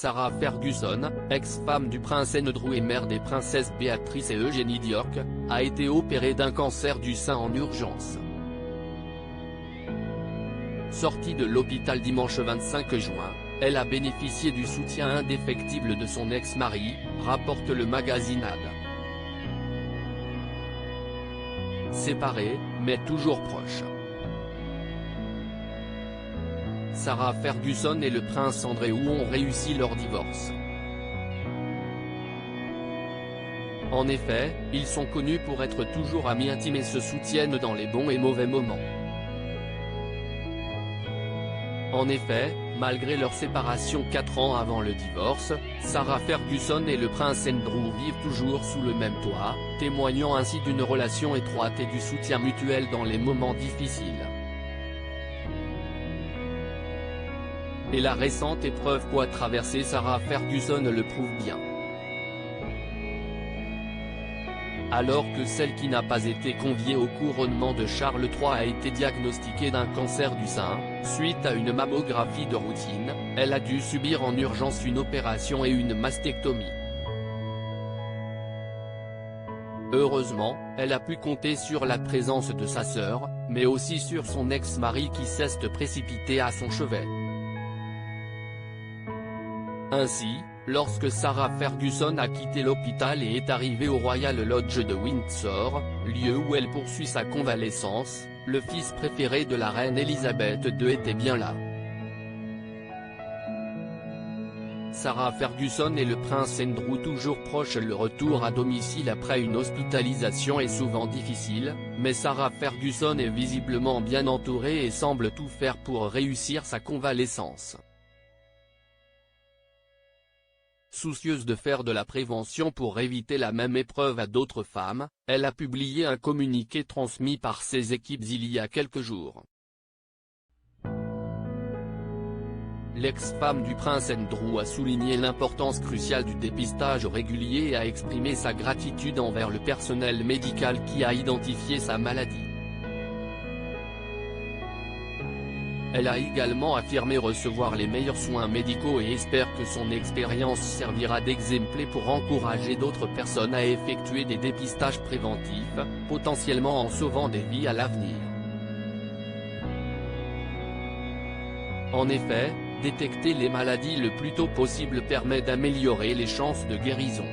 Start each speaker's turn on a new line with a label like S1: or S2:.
S1: Sarah Ferguson, ex-femme du prince Andrew et mère des princesses Béatrice et Eugénie d'York, a été opérée d'un cancer du sein en urgence. Sortie de l'hôpital dimanche 25 juin, elle a bénéficié du soutien indéfectible de son ex-mari, rapporte le magazine Ad. Séparés, mais toujours proches. Sarah Ferguson et le prince Andrew ont réussi leur divorce. En effet, ils sont connus pour être toujours amis intimes et se soutiennent dans les bons et mauvais moments. En effet, malgré leur séparation 4 ans avant le divorce, Sarah Ferguson et le prince Andrew vivent toujours sous le même toit, témoignant ainsi d'une relation étroite et du soutien mutuel dans les moments difficiles. Et la récente épreuve qu'a traversée Sarah Ferguson le prouve bien. Alors que celle qui n'a pas été conviée au couronnement de Charles III a été diagnostiquée d'un cancer du sein, suite à une mammographie de routine, elle a dû subir en urgence une opération et une mastectomie. Heureusement, elle a pu compter sur la présence de sa sœur, mais aussi sur son ex-mari qui cesse de précipiter à son chevet. Ainsi, lorsque Sarah Ferguson a quitté l'hôpital et est arrivée au Royal Lodge de Windsor, lieu où elle poursuit sa convalescence, le fils préféré de la reine Elisabeth II était bien là. Sarah Ferguson et le prince Andrew toujours proches. Le retour à domicile après une hospitalisation est souvent difficile, mais Sarah Ferguson est visiblement bien entourée et semble tout faire pour réussir sa convalescence. Soucieuse de faire de la prévention pour éviter la même épreuve à d'autres femmes, elle a publié un communiqué transmis par ses équipes il y a quelques jours. L'ex-femme du prince Andrew a souligné l'importance cruciale du dépistage régulier et a exprimé sa gratitude envers le personnel médical qui a identifié sa maladie. Elle a également affirmé recevoir les meilleurs soins médicaux et espère que son expérience servira d'exemple pour encourager d'autres personnes à effectuer des dépistages préventifs, potentiellement en sauvant des vies à l'avenir. En effet, détecter les maladies le plus tôt possible permet d'améliorer les chances de guérison.